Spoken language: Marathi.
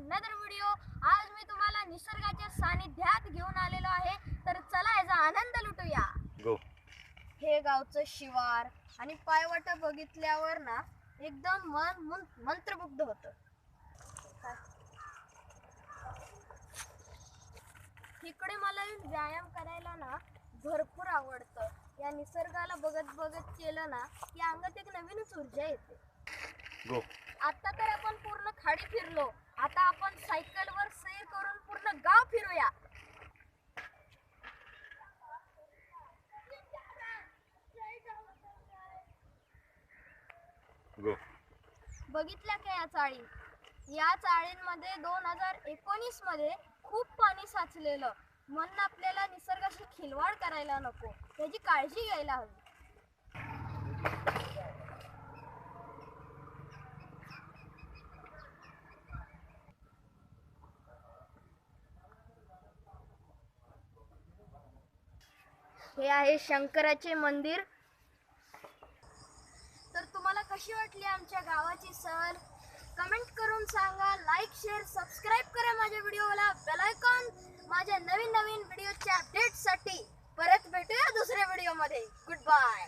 Another video. आज मी तुम्हाला निसर्गाच्या सानिध्यात घेऊन आलेलो आहे, तर चला याचा आनंद लुटूया। गो। हे गावचं शिवार आणि पायवाटा बघितल्यावर ना एकदम मन मंत्रमुग्ध होतं। इकडे मला व्यायाम करायला ना भरपूर आवडतं। या निसर्गाला बघत बघत केलं ना की अंगात एक नवीनच ऊर्जा येते। गो। आता तर आपण पूर्ण खाडी फिरलो, आता आपण सायकलवर सैर करून पूर्ण गाव फिरूया। गो। बघितल्या का या चाळी? या चाळींमध्ये 2019 मध्ये खूप पाणी साचलेलं, म्हणून आपल्याला निसर्गाशी खिलवाड करायला नको, त्याची काळजी घ्यायला हवी। हे आहे शंकराचे मंदिर। तर तुम्हाला कशी वाटली आमच्या गावाची सहल? कमेंट करून सांगा, लाईक शेअर सबस्क्राईब करा माझ्या व्हिडिओला, बेल आयकॉन माझ्या नवीन नवीन व्हिडिओच्या अपडेट्ससाठी। परत भेटूया दुसऱ्या व्हिडिओमध्ये। Good bye.